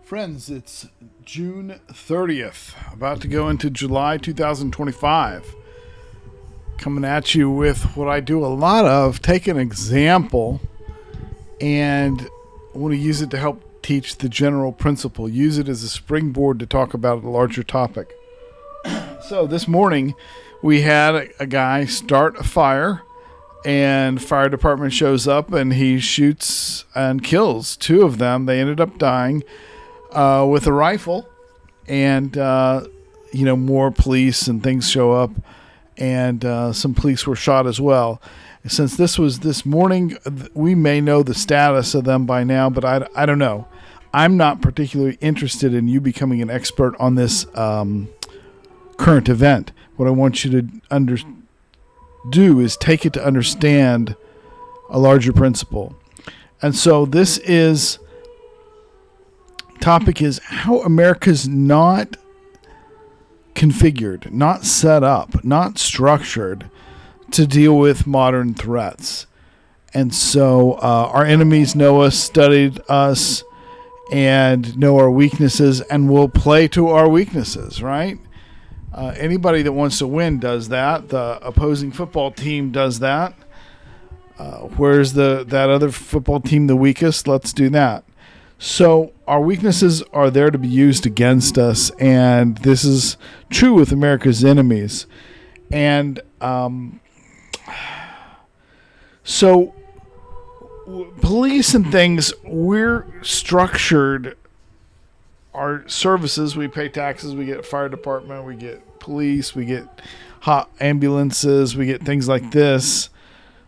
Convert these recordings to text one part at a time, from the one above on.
Friends, it's June 30th, about to go into July 2025. Coming at you with what I do a lot of, take an example and I want to use it to help teach the general principle. Use it as a springboard to talk about a larger topic. So this morning we had a guy start a fire and fire department shows up and he shoots and kills two of them. They ended up dying with a rifle, and more police and things show up, and some police were shot as well. Since this was this morning, we may know the status of them by now, but I don't know. I'm not particularly interested in you becoming an expert on this current event. What I want you to do is take it to understand a larger principle. And so this topic is how America's not configured, not set up, not structured to deal with modern threats. And so our enemies know us, studied us, and know our weaknesses, and will play to our weaknesses, right? Anybody that wants to win does that. The opposing football team does that. Where's that other football team the weakest? Let's do that. So our weaknesses are there to be used against us, and this is true with America's enemies. And so police and things, we're structured. Our services, we pay taxes, we get fire department, we get police, we get hot ambulances, we get things like this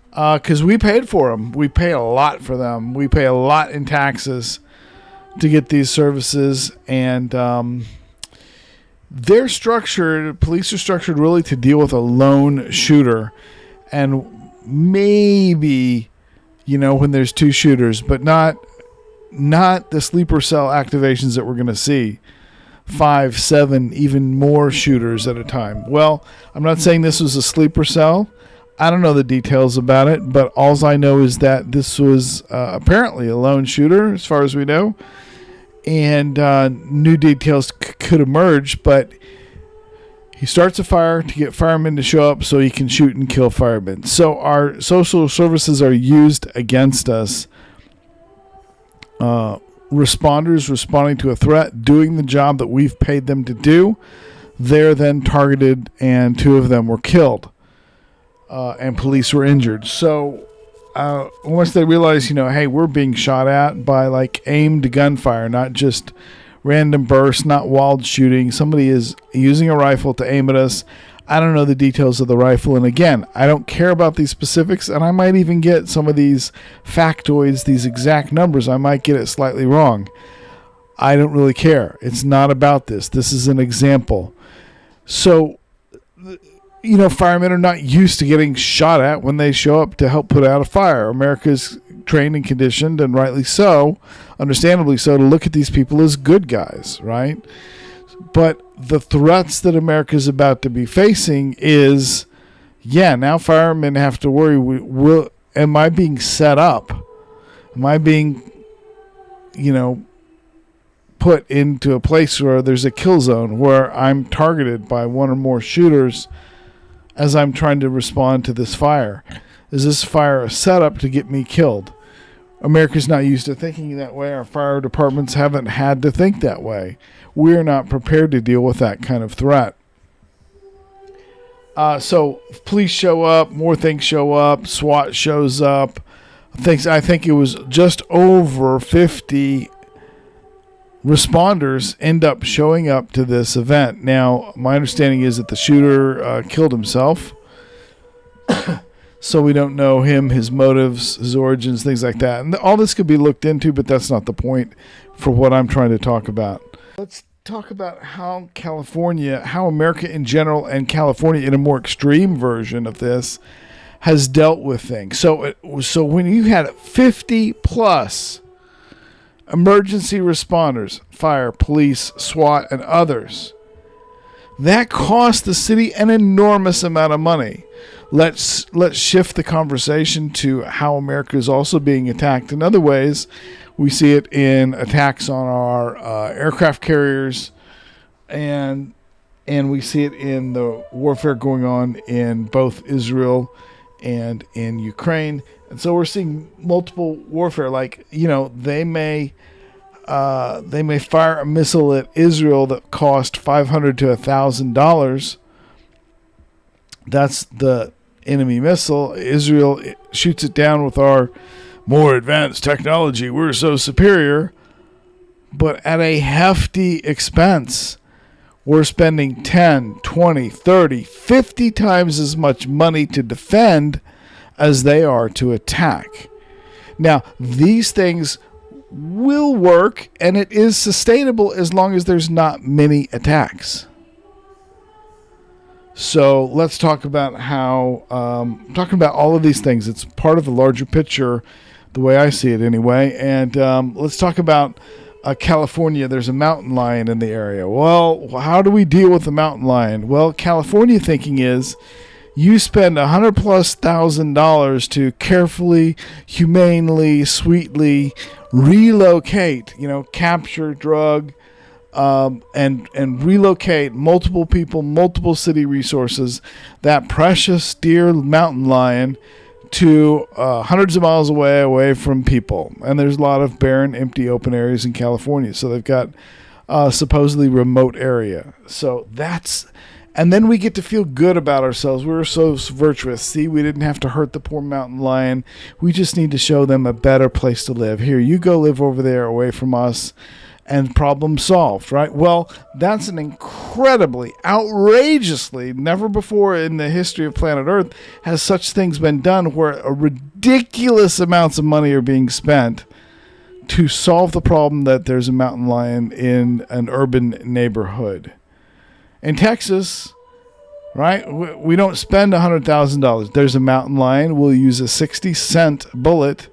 because we paid for them. We pay a lot for them. We pay a lot in taxes to get these services, and they're structured, police are structured really to deal with a lone shooter, and maybe, when there's two shooters, but not the sleeper cell activations that we're going to see. 5, 7, even more shooters at a time. Well, I'm not saying this was a sleeper cell. I don't know the details about it, but all I know is that this was apparently a lone shooter, as far as we know, and new details could emerge, but he starts a fire to get firemen to show up so he can shoot and kill firemen. So our social services are used against us. Responders responding to a threat, doing the job that we've paid them to do, they're then targeted, and two of them were killed. And police were injured. So once they realize, hey, we're being shot at by aimed gunfire, not just random bursts, not wild shooting. Somebody is using a rifle to aim at us. I don't know the details of the rifle. And again, I don't care about these specifics, and I might even get some of these factoids, these exact numbers. I might get it slightly wrong. I don't really care. It's not about this. This is an example. So, firemen are not used to getting shot at when they show up to help put out a fire. America's trained and conditioned, and rightly so, understandably so, to look at these people as good guys, right? But the threats that America's about to be facing is, now firemen have to worry, am I being set up? Am I being, put into a place where there's a kill zone, where I'm targeted by one or more shooters as I'm trying to respond to this fire? Is this fire a setup to get me killed? America's not used to thinking that way. Our fire departments haven't had to think that way. We're not prepared to deal with that kind of threat. So police show up, more things show up, SWAT shows up. I think it was just over 50 responders end up showing up to this event. Now, my understanding is that the shooter killed himself. So we don't know him, his motives, his origins, things like that. And all this could be looked into, but that's not the point for what I'm trying to talk about. Let's talk about how America in general, and California in a more extreme version of this, has dealt with things. So when you had 50 plus emergency responders, fire, police, SWAT, and others, that cost the city an enormous amount of money. Let's shift the conversation to how America is also being attacked in other ways We see it in attacks on our aircraft carriers, and we see it in the warfare going on in both Israel and in Ukraine. And so we're seeing multiple warfare. Like, they may fire a missile at Israel that cost $500 to $1,000. That's the enemy missile. Israel shoots it down with our more advanced technology. We're so superior, but at a hefty expense. We're spending 10, 20, 30, 50 times as much money to defend as they are to attack. Now, these things will work, and it is sustainable as long as there's not many attacks. So let's talk about how, talking about all of these things. It's part of the larger picture, the way I see it anyway. And let's talk about California. There's a mountain lion in the area. Well, how do we deal with the mountain lion? Well, California thinking is you spend $100,000+ to carefully, humanely, sweetly relocate, capture, drug, and relocate multiple people, multiple city resources, that precious dear mountain lion to hundreds of miles away from people. And there's a lot of barren, empty, open areas in California. So they've got supposedly remote area. So and then we get to feel good about ourselves. We were so virtuous. See, we didn't have to hurt the poor mountain lion. We just need to show them a better place to live. Here, you go live over there away from us, and problem solved, right? Well, that's an incredibly, outrageously, never before in the history of planet Earth has such things been done, where ridiculous amounts of money are being spent to solve the problem that there's a mountain lion in an urban neighborhood. In Texas, right, we don't spend $100,000. There's a mountain lion. We'll use a 60-cent bullet.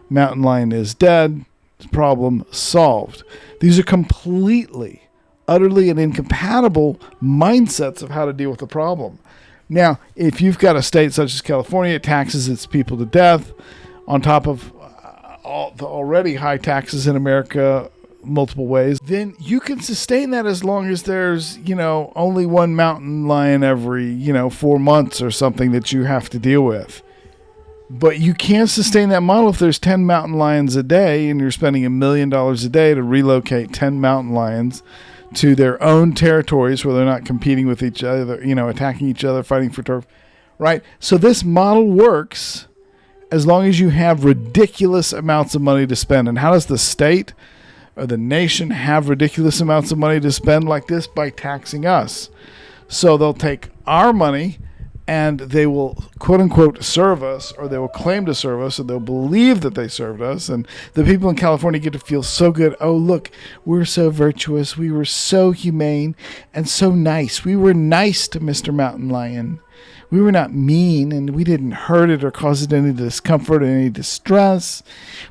Mountain lion is dead. Problem solved. These are completely, utterly, and incompatible mindsets of how to deal with the problem. Now, if you've got a state such as California, it taxes its people to death on top of all the already high taxes in America multiple ways, then you can sustain that as long as there's, only one mountain lion every, 4 months or something that you have to deal with. But you can't sustain that model if there's 10 mountain lions a day and you're spending $1 million a day to relocate 10 mountain lions to their own territories where they're not competing with each other, attacking each other, fighting for turf, right? So this model works as long as you have ridiculous amounts of money to spend. And how does the state or the nation have ridiculous amounts of money to spend like this? By taxing us. So they'll take our money and they will, quote unquote, serve us, or they will claim to serve us, and they'll believe that they served us. And the people in California get to feel so good. Oh, look, we're so virtuous. We were so humane and so nice. We were nice to Mr. Mountain Lion. We were not mean, and we didn't hurt it or cause it any discomfort or any distress.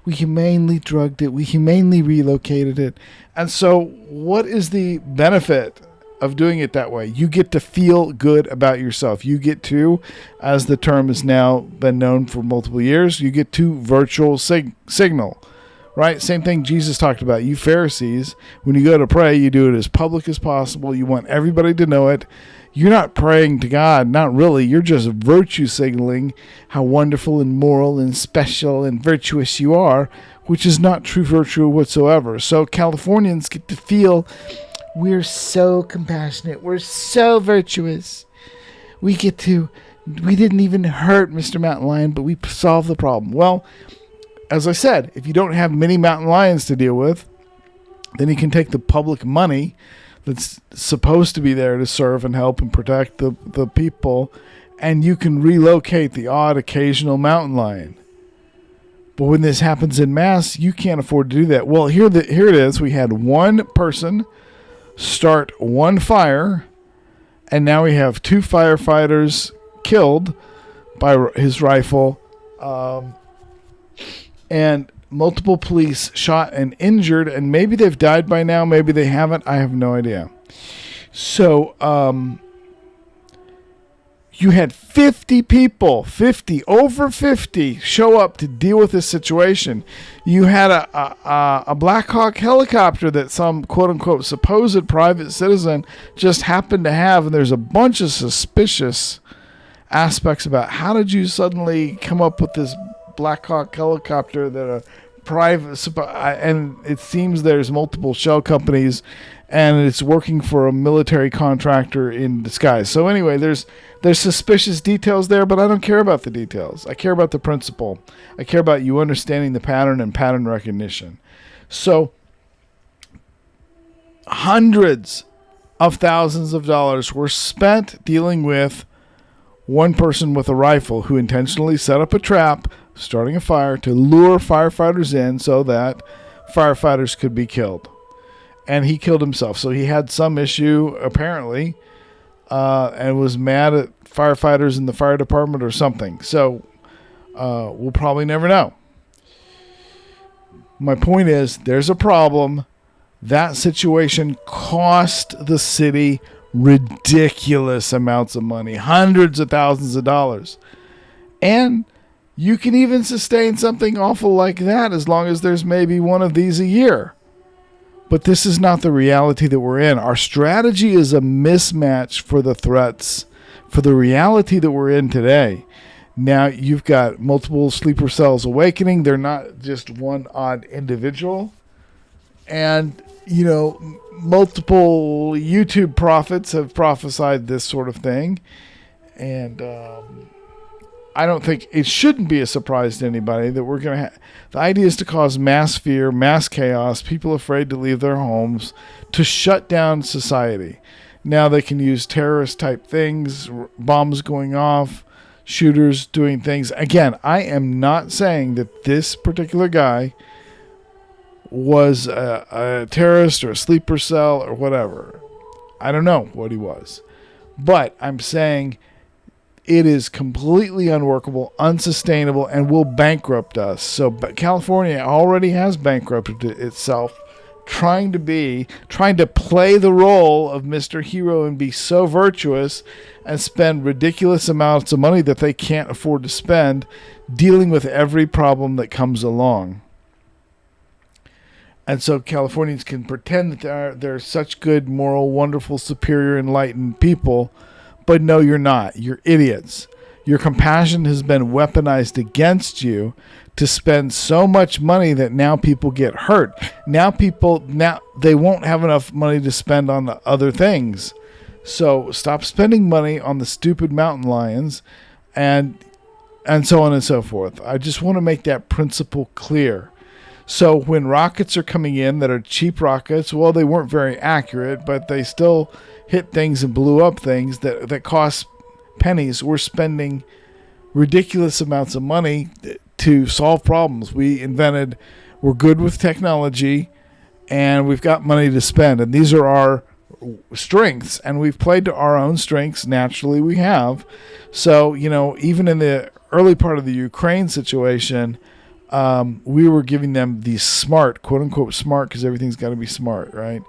We humanely drugged it. We humanely relocated it. And so what is the benefit of doing it that way? You get to feel good about yourself. You get to, as the term has now been known for multiple years, you get to virtual signal, right? Same thing Jesus talked about. You Pharisees, when you go to pray, you do it as public as possible. You want everybody to know it. You're not praying to God, not really. You're just virtue signaling how wonderful and moral and special and virtuous you are, which is not true virtue whatsoever. So Californians get to feel we're so compassionate. We're so virtuous. We didn't even hurt Mr. Mountain Lion, but we solved the problem. Well, as I said, if you don't have many mountain lions to deal with, then you can take the public money that's supposed to be there to serve and help and protect the people, and you can relocate the odd occasional mountain lion. But when this happens in mass, you can't afford to do that. Well, here it is. We had one person start one fire, and now we have 2 firefighters killed by his rifle, and multiple police shot and injured, and maybe they've died by now, maybe they haven't. I have no idea. So You had 50 people, over 50, show up to deal with this situation. You had a Black Hawk helicopter that some quote-unquote supposed private citizen just happened to have, and there's a bunch of suspicious aspects about how did you suddenly come up with this Black Hawk helicopter that a private, and it seems there's multiple shell companies, and it's working for a military contractor in disguise. So anyway, there's suspicious details there, but I don't care about the details. I care about the principle. I care about you understanding the pattern and pattern recognition. So hundreds of thousands of dollars were spent dealing with one person with a rifle who intentionally set up a trap, starting a fire to lure firefighters in so that firefighters could be killed. And he killed himself. So he had some issue, apparently, and was mad at firefighters in the fire department or something. So we'll probably never know. My point is, there's a problem. That situation cost the city ridiculous amounts of money, hundreds of thousands of dollars. And you can even sustain something awful like that as long as there's maybe one of these a year. But this is not the reality that we're in. Our strategy is a mismatch for the threats, for the reality that we're in today. Now, you've got multiple sleeper cells awakening. They're not just one odd individual. And, multiple YouTube prophets have prophesied this sort of thing. And I don't think it shouldn't be a surprise to anybody that we're going to have. The idea is to cause mass fear, mass chaos, people afraid to leave their homes, to shut down society. Now they can use terrorist type things, bombs going off, shooters doing things. Again, I am not saying that this particular guy was a terrorist or a sleeper cell or whatever. I don't know what he was. But I'm saying it is completely unworkable, unsustainable, and will bankrupt us. So California already has bankrupted itself, trying to play the role of Mr. Hero and be so virtuous and spend ridiculous amounts of money that they can't afford to spend dealing with every problem that comes along. And so Californians can pretend that they're such good, moral, wonderful, superior, enlightened people. But no, you're not. You're idiots. Your compassion has been weaponized against you to spend so much money that now people get hurt. Now they won't have enough money to spend on the other things. So stop spending money on the stupid mountain lions and so on and so forth. I just want to make that principle clear. So when rockets are coming in that are cheap rockets, well, they weren't very accurate, but they still hit things and blew up things that cost pennies. We're spending ridiculous amounts of money to solve problems. We're good with technology, and we've got money to spend. And these are our strengths, and we've played to our own strengths. Naturally, we have. So, even in the early part of the Ukraine situation, we were giving them these smart, quote unquote smart, because everything's got to be smart, right?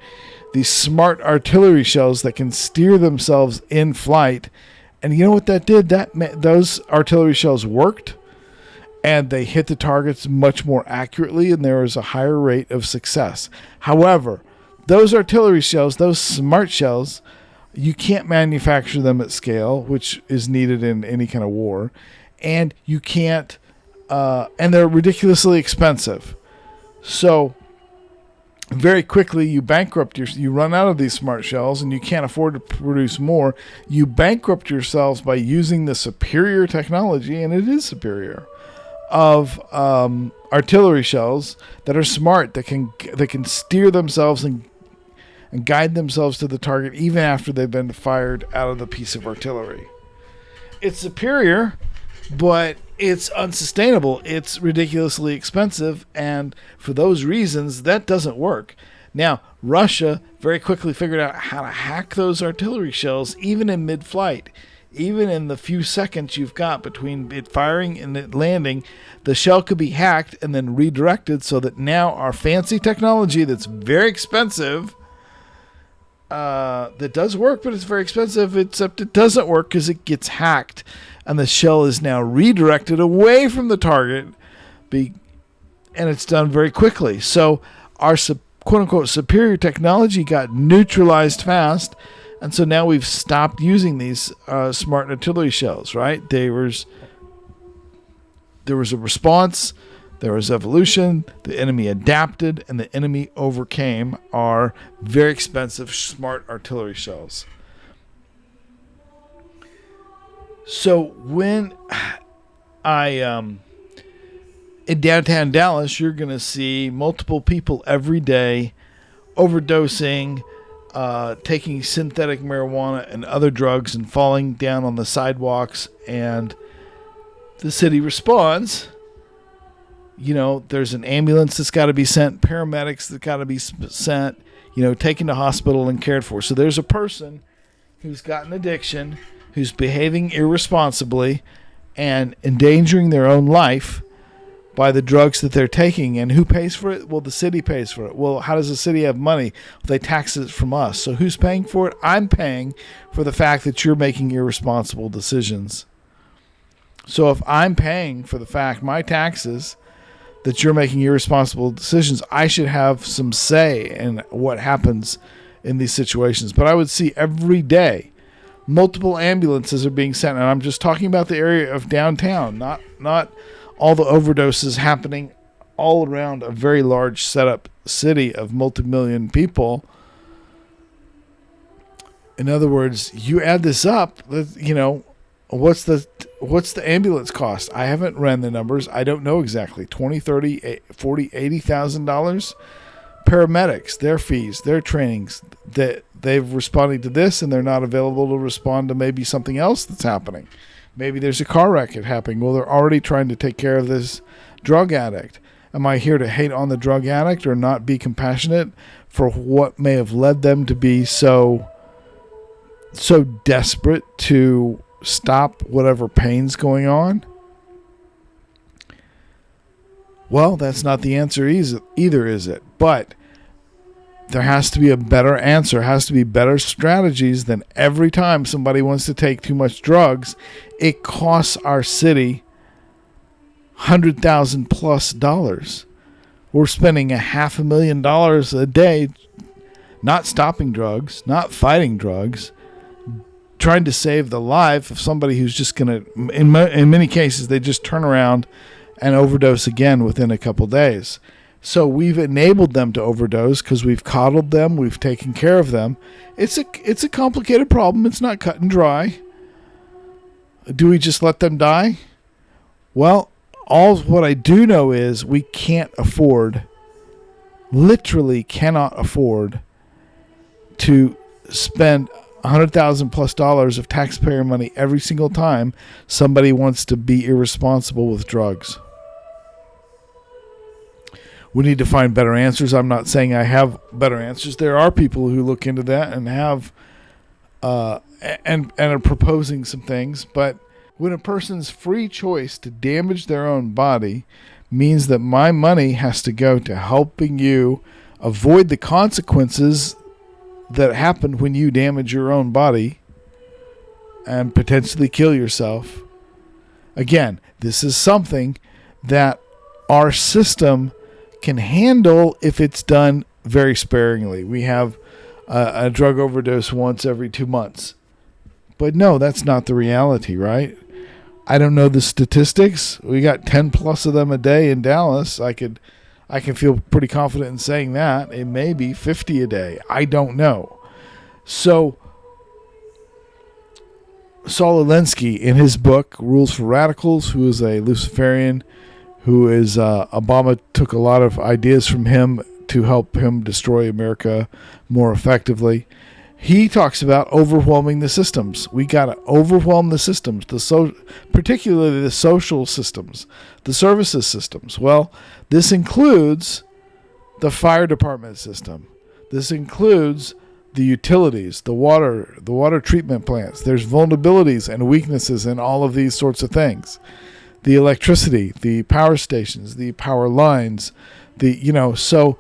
These smart artillery shells that can steer themselves in flight. And you know what that did? Those artillery shells worked, and they hit the targets much more accurately, and there was a higher rate of success. However, those artillery shells, those smart shells, you can't manufacture them at scale, which is needed in any kind of war. And you can't, and they're ridiculously expensive. So very quickly you you run out of these smart shells, and you can't afford to produce more. You bankrupt yourselves by using the superior technology, and it is superior, of artillery shells that are smart, that can steer themselves and guide themselves to the target even after they've been fired out of the piece of artillery. It's superior, but it's unsustainable. It's ridiculously expensive, and for those reasons, that doesn't work. Now, Russia very quickly figured out how to hack those artillery shells, even in mid-flight. Even in the few seconds you've got between it firing and it landing, the shell could be hacked and then redirected so that now our fancy technology that's very expensive that does work, but it's very expensive, except it doesn't work because it gets hacked, and the shell is now redirected away from the target, and it's done very quickly. So our quote-unquote superior technology got neutralized fast, and so now we've stopped using these smart artillery shells, right? There was a response, there was evolution, the enemy adapted, and the enemy overcame our very expensive smart artillery shells. So when in downtown Dallas, you're going to see multiple people every day overdosing, taking synthetic marijuana and other drugs and falling down on the sidewalks, and the city responds. There's an ambulance that's got to be sent, paramedics that got to be sent, taken to hospital and cared for. So there's a person who's got an addiction, who's behaving irresponsibly and endangering their own life by the drugs that they're taking. And who pays for it? Well, the city pays for it. Well, how does the city have money? Well, they tax it from us. So who's paying for it? I'm paying for the fact that you're making irresponsible decisions. So if I'm paying for the fact, my taxes, that you're making irresponsible decisions, I should have some say in what happens in these situations. But I would see every day multiple ambulances are being sent, and I'm just talking about the area of downtown, not all the overdoses happening all around a very large setup city of multi-million people. In other words, you add this up, what's the ambulance cost? I haven't ran the numbers. I don't know exactly. $20, $30, $40, $80,000. Paramedics, their fees, their trainings, that they've responded to this and they're not available to respond to maybe something else that's happening. Maybe there's a car wreck happening. Well, they're already trying to take care of this drug addict. Am I here to hate on the drug addict or not be compassionate for what may have led them to be so desperate to stop whatever pain's going on? Well, that's not the answer either, is it? But there has to be a better answer, has to be better strategies than every time somebody wants to take too much drugs, it costs our city $100,000 plus. We're spending $500,000 a day not stopping drugs, not fighting drugs, trying to save the life of somebody who's just going to, in many cases, they just turn around and overdose again within a couple days. So we've enabled them to overdose because we've coddled them, we've taken care of them. It's a complicated problem. It's not cut and dry. Do we just let them die? Well, what I do know is we can't afford, literally cannot afford, to spend $100,000 plus of taxpayer money every single time somebody wants to be irresponsible with drugs. We need to find better answers. I'm not saying I have better answers. There are people who look into that and have and are proposing some things. But when a person's free choice to damage their own body means that my money has to go to helping you avoid the consequences that happen when you damage your own body and potentially kill yourself. Again, this is something that our system can handle if it's done very sparingly. We have a drug overdose once every 2 months. But no, that's not the reality, right? I don't know the statistics. We got 10 plus of them a day in Dallas. I can feel pretty confident in saying that. It may be 50 a day. I don't know. So Saul Alinsky, in his book, Rules for Radicals, who is a Luciferian, who is Obama took a lot of ideas from him to help him destroy America more effectively. He talks about overwhelming the systems. We got to overwhelm the systems, particularly the social systems, the services systems. Well, this includes the fire department system. This includes the utilities, the water treatment plants. There's vulnerabilities and weaknesses in all of these sorts of things. The electricity, the power stations, the power lines, so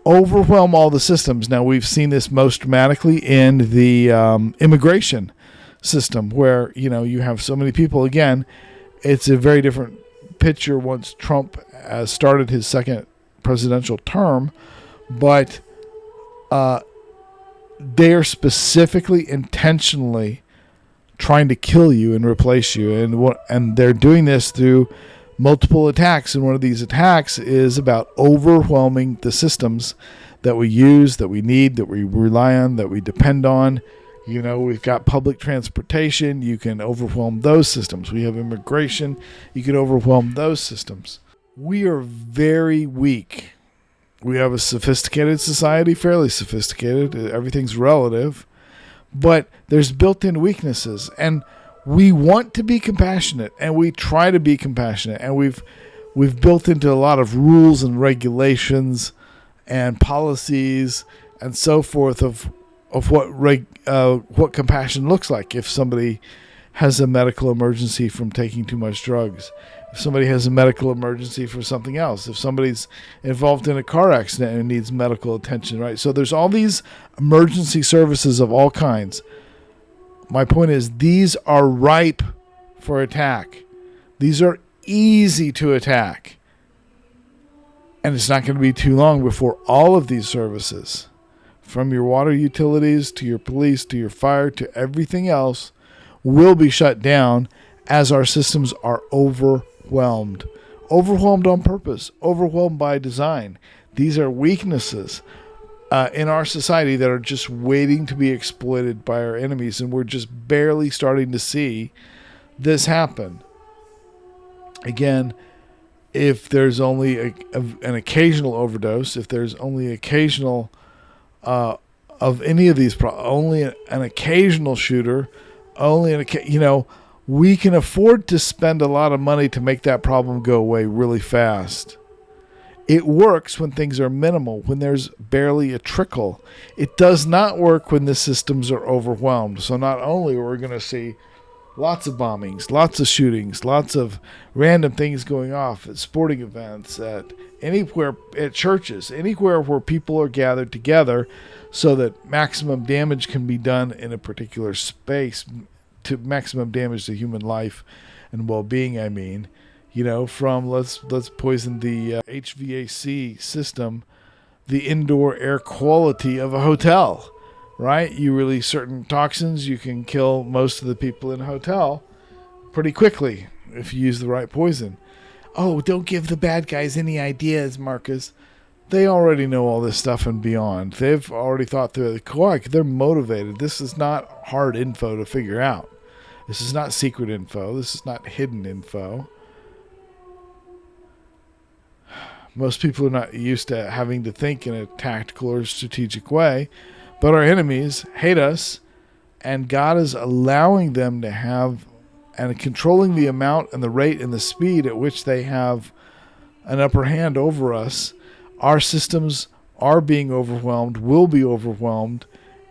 overwhelm all the systems. Now, we've seen this most dramatically in the immigration system, where you have so many people. Again, it's a very different picture once Trump started his second presidential term, but they are specifically, intentionally trying to kill you and replace you, and they're doing this through multiple attacks. And one of these attacks is about overwhelming the systems that we use, that we need, that we rely on, that we depend on. We've got public transportation. You can overwhelm those systems. We have immigration. You can overwhelm those systems. We are very weak. We have a sophisticated society, fairly sophisticated. Everything's relative. But there's built-in weaknesses. And we want to be compassionate, and we try to be compassionate. And we've built into a lot of rules and regulations and policies and so forth of what compassion looks like. If somebody has a medical emergency from taking too much drugs, if somebody has a medical emergency for something else, if somebody's involved in a car accident and needs medical attention, right? So there's all these emergency services of all kinds. My point is, these are ripe for attack. These are easy to attack. And it's not going to be too long before all of these services, from your water utilities to your police to your fire to everything else, will be shut down as our systems are overwhelmed. Overwhelmed on purpose, overwhelmed by design. These are weaknesses in our society that are just waiting to be exploited by our enemies, and we're just barely starting to see this happen. Again, if there's only an occasional overdose, if there's only occasional of any of these, only an occasional shooter, we can afford to spend a lot of money to make that problem go away really fast. It works when things are minimal, when there's barely a trickle. It does not work when the systems are overwhelmed. So not only are we going to see lots of bombings, lots of shootings, lots of random things going off at sporting events, at anywhere, at churches, anywhere where people are gathered together so that maximum damage can be done in a particular space, to maximum damage to human life and well-being, from let's poison the HVAC system, the indoor air quality of a hotel, right? You release certain toxins, you can kill most of the people in a hotel pretty quickly if you use the right poison. Oh, don't give the bad guys any ideas, Marcus. They already know all this stuff and beyond. They've already thought through it. They're motivated. This is not hard info to figure out. This is not secret info. This is not hidden info. Most people are not used to having to think in a tactical or strategic way, but our enemies hate us, and God is allowing them to have and controlling the amount and the rate and the speed at which they have an upper hand over us. Our systems are being overwhelmed, will be overwhelmed,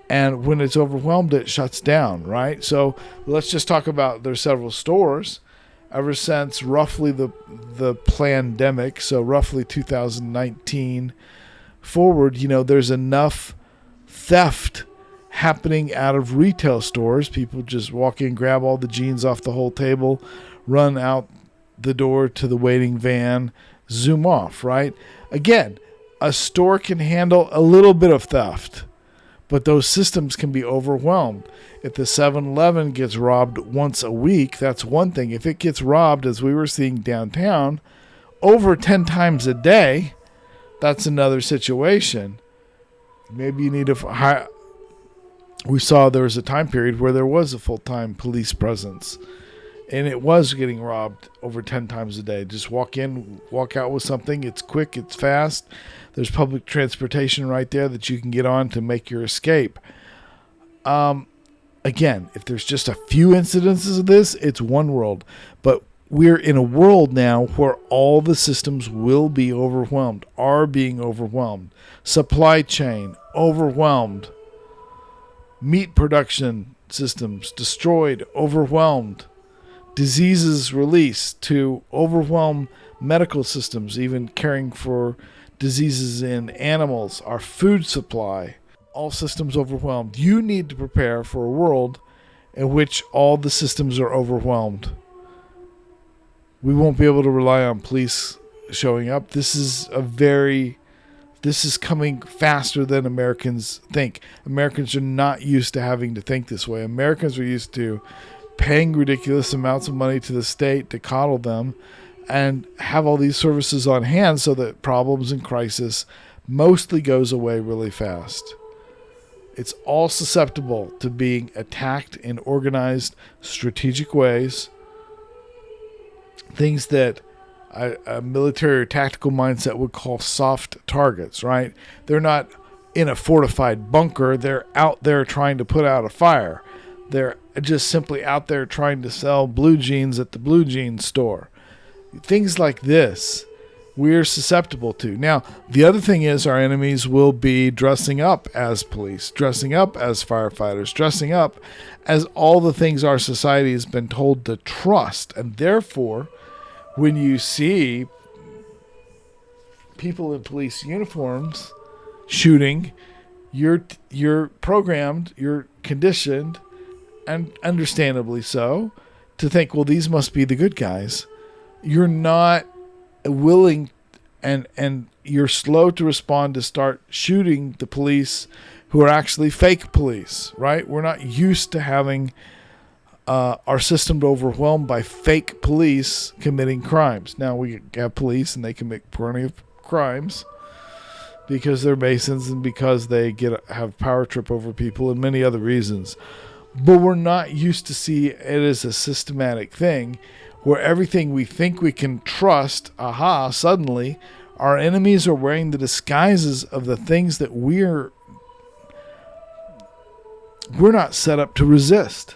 and when it's overwhelmed, it shuts down, right? So let's just talk about, there's several stores. Ever since roughly the pandemic, so roughly 2019 forward, there's enough theft happening out of retail stores. People just walk in, grab all the jeans off the whole table, run out the door to the waiting van, zoom off, right? Again, a store can handle a little bit of theft, but those systems can be overwhelmed. If the 7-Eleven gets robbed once a week, that's one thing. If it gets robbed, as we were seeing downtown, over 10 times a day, that's another situation. Maybe you need to we saw there was a time period where there was a full-time police presence, and it was getting robbed over 10 times a day. Just walk in, walk out with something. It's quick, it's fast. There's public transportation right there that you can get on to make your escape. Again, if there's just a few incidences of this, it's one world. But we're in a world now where all the systems will be overwhelmed, are being overwhelmed. Supply chain, overwhelmed. Meat production systems, destroyed, overwhelmed. Diseases released to overwhelm medical systems, even caring for diseases in animals, our food supply, all systems overwhelmed. You need to prepare for a world in which all the systems are overwhelmed. We won't be able to rely on police showing up. This is coming faster than Americans think. Americans are not used to having to think this way. Americans are used to paying ridiculous amounts of money to the state to coddle them and have all these services on hand so that problems and crisis mostly goes away really fast. It's all susceptible to being attacked in organized, strategic ways. Things that a military or tactical mindset would call soft targets, right? They're not in a fortified bunker. They're out there trying to put out a fire. They're just simply out there trying to sell blue jeans at the blue jeans store. Things like this we're susceptible to. Now, the other thing is our enemies will be dressing up as police, dressing up as firefighters, dressing up as all the things our society has been told to trust. And therefore, when you see people in police uniforms shooting, you're programmed, you're conditioned, and understandably so, to think, well, these must be the good guys. You're not willing and you're slow to respond to start shooting the police who are actually fake police, right? We're not used to having our system overwhelmed by fake police committing crimes. Now we have police and they commit plenty of crimes because they're Masons and because they have power trip over people and many other reasons. But we're not used to see it as a systematic thing where everything we think we can trust, suddenly our enemies are wearing the disguises of the things that we're not set up to resist.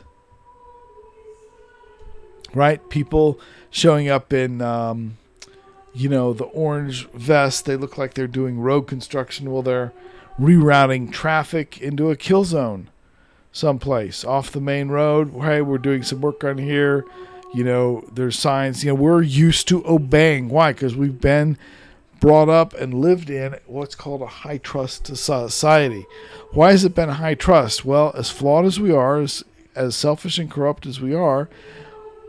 Right? People showing up in, the orange vest. They look like they're doing road construction while they're rerouting traffic into a kill zone someplace off the main road. Hey, we're doing some work on here. There's signs. We're used to obeying. Why? Because we've been brought up and lived in what's called a high trust society. Why has it been a high trust? Well, as flawed as we are, as selfish and corrupt as we are,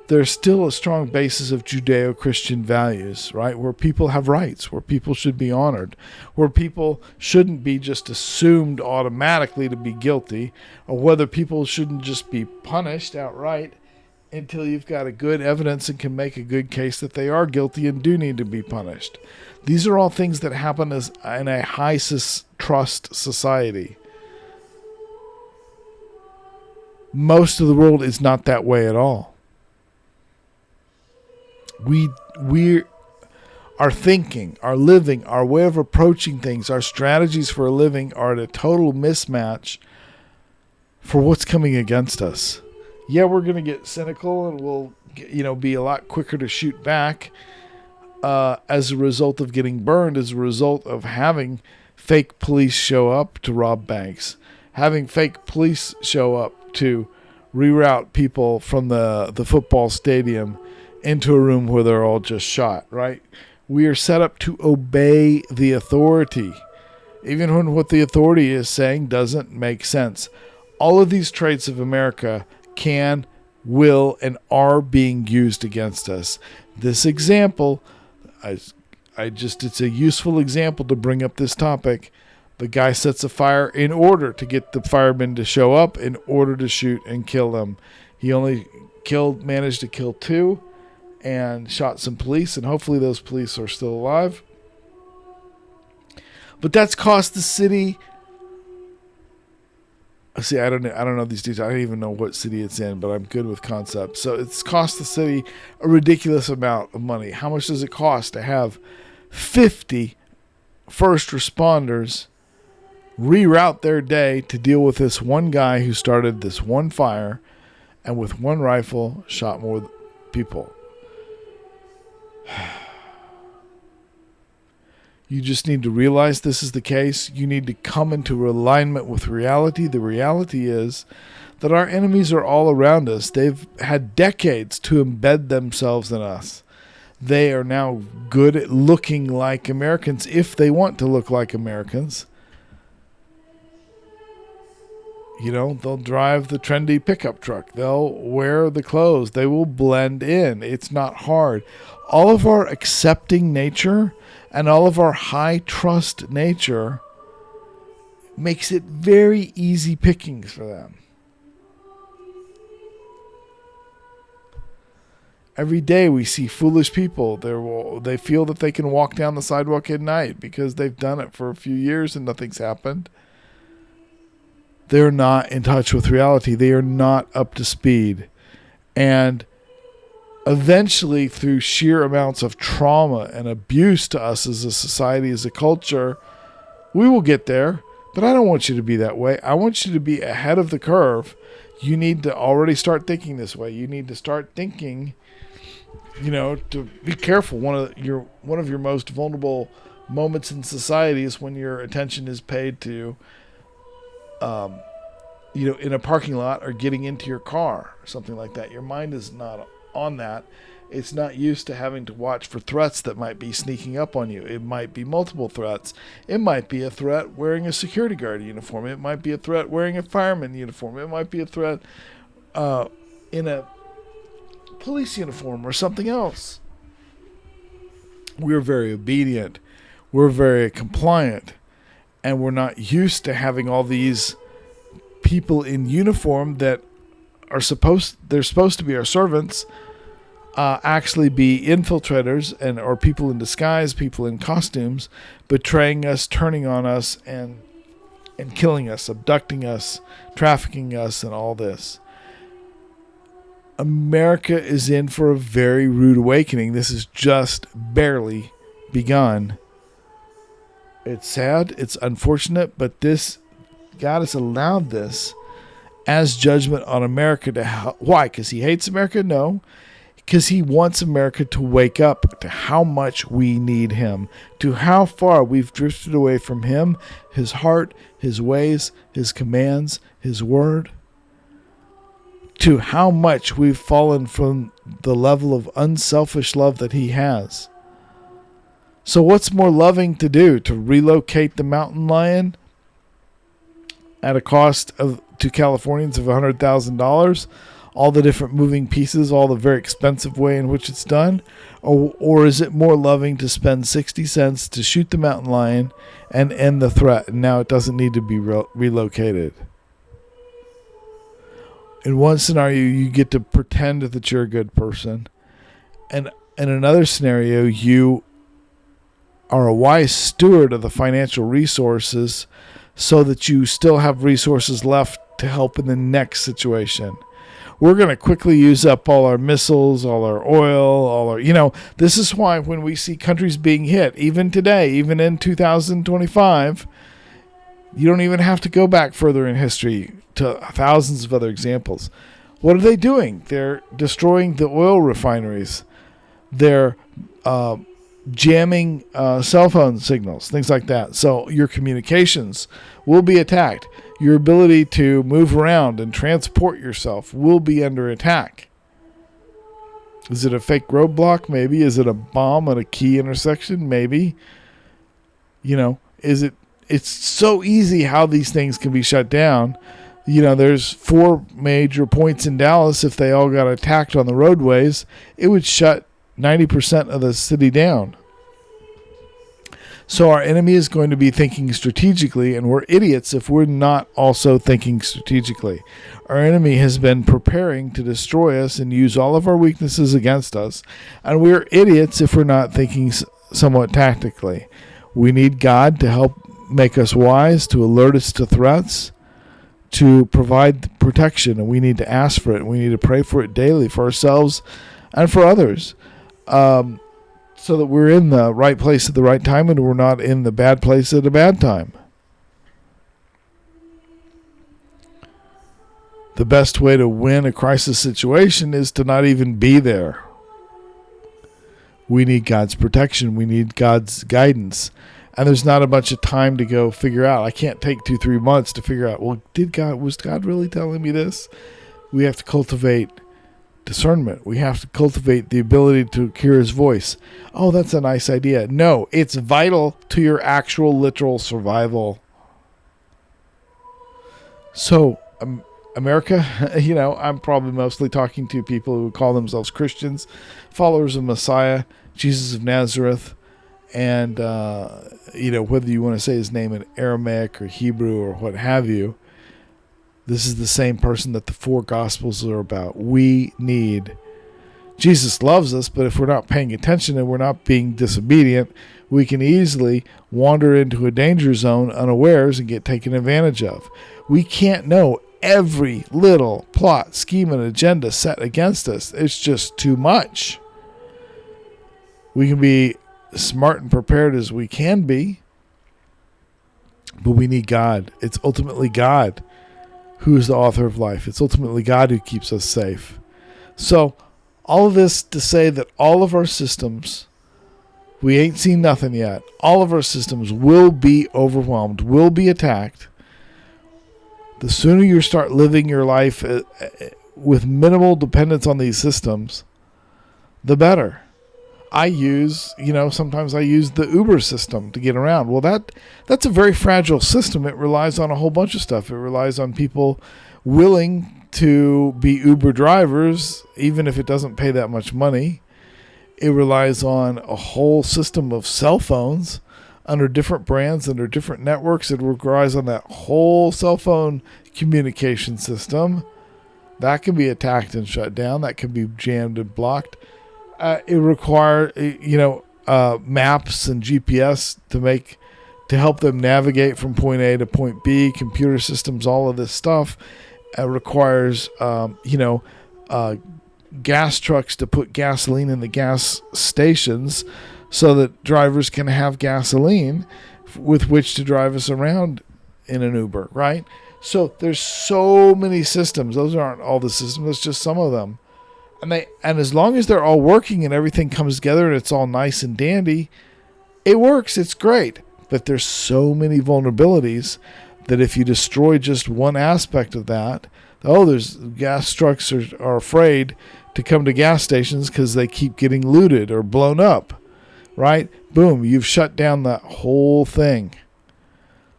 there's still a strong basis of Judeo-Christian values, right? Where people have rights, where people should be honored, where people shouldn't be just assumed automatically to be guilty, or whether people shouldn't just be punished outright until you've got a good evidence and can make a good case that they are guilty and do need to be punished. These are all things that happen in a high trust society. Most of the world is not that way at all. Our thinking, our living, our way of approaching things, our strategies for a living are at a total mismatch for what's coming against us. Yeah, we're going to get cynical and we'll, be a lot quicker to shoot back as a result of getting burned, as a result of having fake police show up to rob banks, having fake police show up to reroute people from the football stadium into a room where they're all just shot, right? We are set up to obey the authority, even when what the authority is saying doesn't make sense. All of these traits of America can, will, and are being used against us. This example, it's a useful example to bring up this topic. The guy sets a fire in order to get the firemen to show up, in order to shoot and kill them. He only managed to kill 2 and shot some police, and hopefully those police are still alive. But that's cost the city. See, I don't know these details. I don't even know what city it's in, but I'm good with concepts. So it's cost the city a ridiculous amount of money. How much does it cost to have 50 first responders reroute their day to deal with this one guy who started this one fire and with one rifle shot more people? You just need to realize this is the case. You need to come into alignment with reality. The reality is that our enemies are all around us. They've had decades to embed themselves in us. They are now good at looking like Americans if they want to look like Americans. You know, they'll drive the trendy pickup truck. They'll wear the clothes. They will blend in. It's not hard. All of our accepting nature and all of our high trust nature makes it very easy pickings for them. Every day we see foolish people. They feel that they can walk down the sidewalk at night because they've done it for a few years and nothing's happened. They're not in touch with reality. They are not up to speed. And eventually, through sheer amounts of trauma and abuse to us as a society, as a culture, we will get there. But I don't want you to be that way. I want you to be ahead of the curve. You need to already start thinking this way. You need to start thinking, to be careful. One of your most vulnerable moments in society is when your attention is paid to, in a parking lot or getting into your car or something like that. Your mind is not on that. It's not used to having to watch for threats that might be sneaking up on you. It might be multiple threats. It might be a threat wearing a security guard uniform. It might be a threat wearing a fireman uniform. It might be a threat in a police uniform or something else. We're very obedient. We're very compliant. And we're not used to having all these people in uniform that they're supposed to be our servants, actually be infiltrators or people in disguise, people in costumes, betraying us, turning on us, and killing us, abducting us, trafficking us, and all this. America is in for a very rude awakening. This has just barely begun. It's sad, it's unfortunate, but God has allowed this as judgment on America to help. Why? Because he hates America? No. Because he wants America to wake up to how much we need him, to how far we've drifted away from him, his heart, his ways, his commands, his word, to how much we've fallen from the level of unselfish love that he has. So what's more loving to do? To relocate the mountain lion at a cost to Californians of $100,000? All the different moving pieces, all the very expensive way in which it's done? Or is it more loving to spend 60 cents to shoot the mountain lion and end the threat, and now it doesn't need to be relocated? In one scenario, you get to pretend that you're a good person. And in another scenario, you are a wise steward of the financial resources so that you still have resources left to help in the next situation. We're going to quickly use up all our missiles, all our oil, this is why when we see countries being hit, even today, even in 2025, you don't even have to go back further in history to thousands of other examples. What are they doing? They're destroying the oil refineries. They're jamming cell phone signals, things like that. So your communications will be attacked. Your ability to move around and transport yourself will be under attack. Is it a fake roadblock? Maybe. Is it a bomb at a key intersection? Maybe. It's so easy how these things can be shut down. There's 4 major points in Dallas. If they all got attacked on the roadways, it would shut 90% of the city down. So our enemy is going to be thinking strategically, and we're idiots if we're not also thinking strategically. Our enemy has been preparing to destroy us and use all of our weaknesses against us, and we're idiots if we're not thinking somewhat tactically. We need God to help make us wise, to alert us to threats, to provide protection, and we need to ask for it. We need to pray for it daily for ourselves and for others. So that we're in the right place at the right time and we're not in the bad place at a bad time. The best way to win a crisis situation is to not even be there. We need God's protection. We need God's guidance. And there's not a bunch of time to go figure out. I can't take 2-3 months to figure out, was God really telling me this? We have to cultivate discernment. We have to cultivate the ability to hear his voice. Oh, that's a nice idea. No, it's vital to your actual literal survival. So, America, I'm probably mostly talking to people who call themselves Christians, followers of Messiah, Jesus of Nazareth, and, whether you want to say his name in Aramaic or Hebrew or what have you, this is the same person that the four Gospels are about. Jesus loves us, but if we're not paying attention and we're not being disobedient, we can easily wander into a danger zone unawares and get taken advantage of. We can't know every little plot, scheme, and agenda set against us. It's just too much. We can be smart and prepared as we can be, but we need God. It's ultimately God who is the author of life. It's ultimately God who keeps us safe. So, all of this to say that all of our systems, we ain't seen nothing yet. All of our systems will be overwhelmed, will be attacked. The sooner you start living your life with minimal dependence on these systems, the better. Sometimes I use the Uber system to get around. Well, that's a very fragile system. It relies on a whole bunch of stuff. It relies on people willing to be Uber drivers, even if it doesn't pay that much money. It relies on a whole system of cell phones under different brands, under different networks. It relies on that whole cell phone communication system. That can be attacked and shut down. That can be jammed and blocked. It requires, maps and GPS to help them navigate from point A to point B. Computer systems, all of this stuff requires, gas trucks to put gasoline in the gas stations so that drivers can have gasoline with which to drive us around in an Uber, right? So there's so many systems. Those aren't all the systems. That's just some of them. And as long as they're all working and everything comes together and it's all nice and dandy, it works. It's great. But there's so many vulnerabilities that if you destroy just one aspect of that, there's gas trucks are afraid to come to gas stations because they keep getting looted or blown up, right? Boom, you've shut down that whole thing.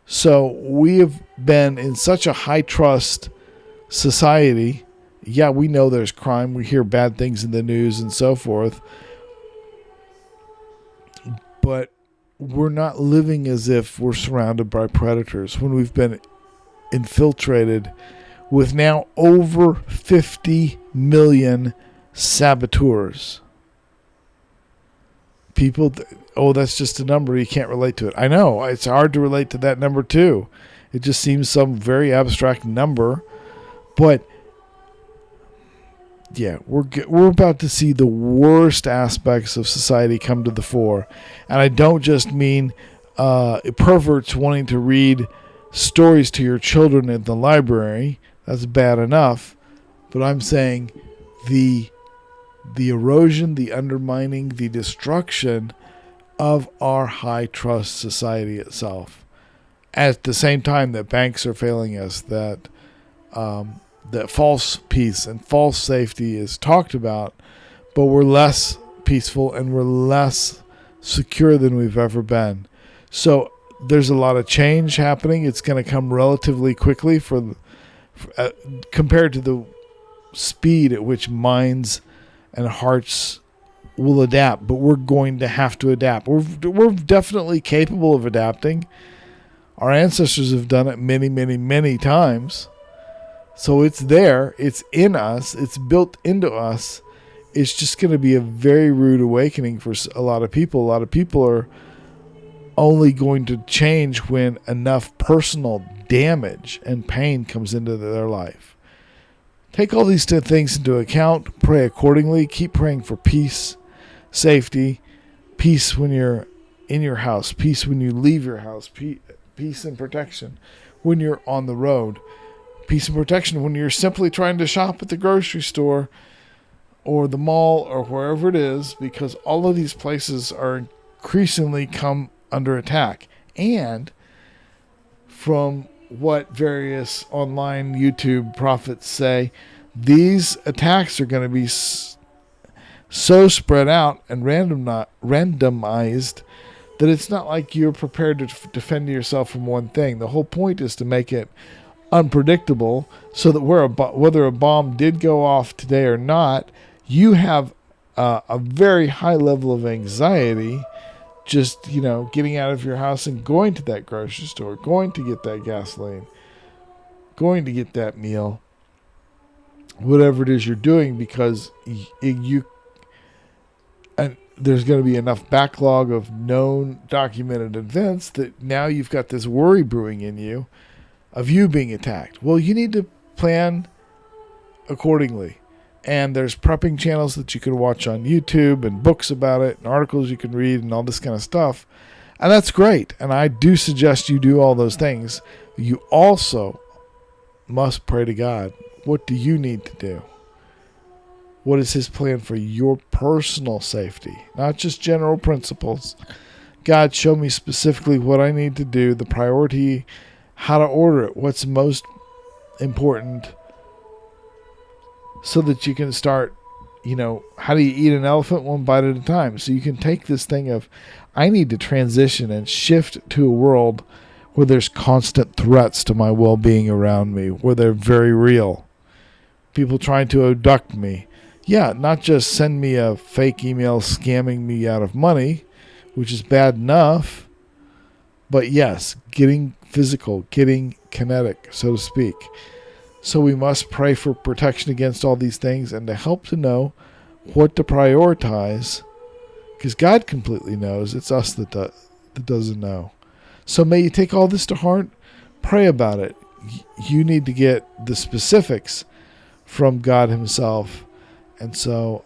So we have been in such a high trust society. Yeah, we know there's crime. We hear bad things in the news and so forth. But we're not living as if we're surrounded by predators when we've been infiltrated with now over 50 million saboteurs. People, that's just a number. You can't relate to it. I know. It's hard to relate to that number too. It just seems some very abstract number. But yeah, we're about to see the worst aspects of society come to the fore. And I don't just mean perverts wanting to read stories to your children in the library. That's bad enough. But I'm saying the erosion, the undermining, the destruction of our high trust society itself. At the same time that banks are failing us, that false peace and false safety is talked about, but we're less peaceful and we're less secure than we've ever been. So there's a lot of change happening. It's going to come relatively quickly compared to the speed at which minds and hearts will adapt. But we're going to have to adapt. We're definitely capable of adapting. Our ancestors have done it many, many, many times. So it's there. It's in us. It's built into us. It's just going to be a very rude awakening for a lot of people. A lot of people are only going to change when enough personal damage and pain comes into their life. Take all these things into account. Pray accordingly. Keep praying for peace, safety, peace when you're in your house, peace when you leave your house, peace and protection when you're on the road, peace and protection when you're simply trying to shop at the grocery store or the mall or wherever it is, because all of these places are increasingly come under attack. And from what various online YouTube prophets say, these attacks are going to be so spread out and randomized that it's not like you're prepared to defend yourself from one thing. The whole point is to make it unpredictable, so that whether a bomb did go off today or not, you have a very high level of anxiety just, getting out of your house and going to that grocery store, going to get that gasoline, going to get that meal, whatever it is you're doing, because and there's going to be enough backlog of known documented events that now you've got this worry brewing in you of you being attacked. Well, you need to plan accordingly. And there's prepping channels that you can watch on YouTube, and books about it, and articles you can read, and all this kind of stuff. And that's great. And I do suggest you do all those things. You also must pray to God. What do you need to do? What is His plan for your personal safety? Not just general principles. God, show me specifically what I need to do, the priority, how to order it, what's most important, so that you can start, how do you eat an elephant one bite at a time? So you can take this thing of, I need to transition and shift to a world where there's constant threats to my well-being around me, where they're very real. People trying to abduct me. Yeah, not just send me a fake email scamming me out of money, which is bad enough, but yes, getting physical, getting kinetic, so to speak. So we must pray for protection against all these things, and to help to know what to prioritize, because God completely knows. It's us that doesn't know. So may you take all this to heart, pray about it. You need to get the specifics from God Himself. And so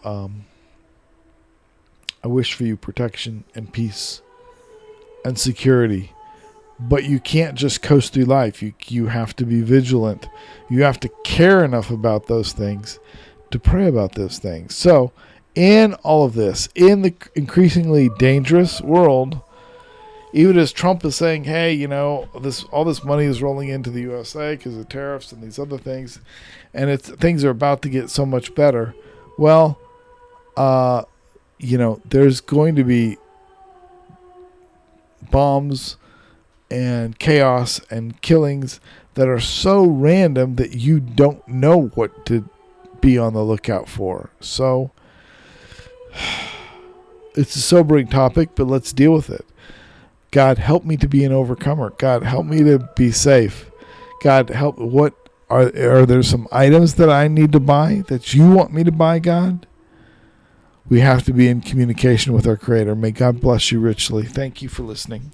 I wish for you protection and peace and security. But you can't just coast through life. You have to be vigilant. You have to care enough about those things to pray about those things. So in all of this, in the increasingly dangerous world, even as Trump is saying, hey, all this money is rolling into the USA because of tariffs and these other things, and things are about to get so much better. Well, there's going to be bombs and chaos and killings that are so random that you don't know what to be on the lookout for. So it's a sobering topic, but let's deal with it. God, help me to be an overcomer. God, help me to be safe. God, help. What are there some items that I need to buy that you want me to buy, God? We have to be in communication with our Creator. May God bless you richly. Thank you for listening.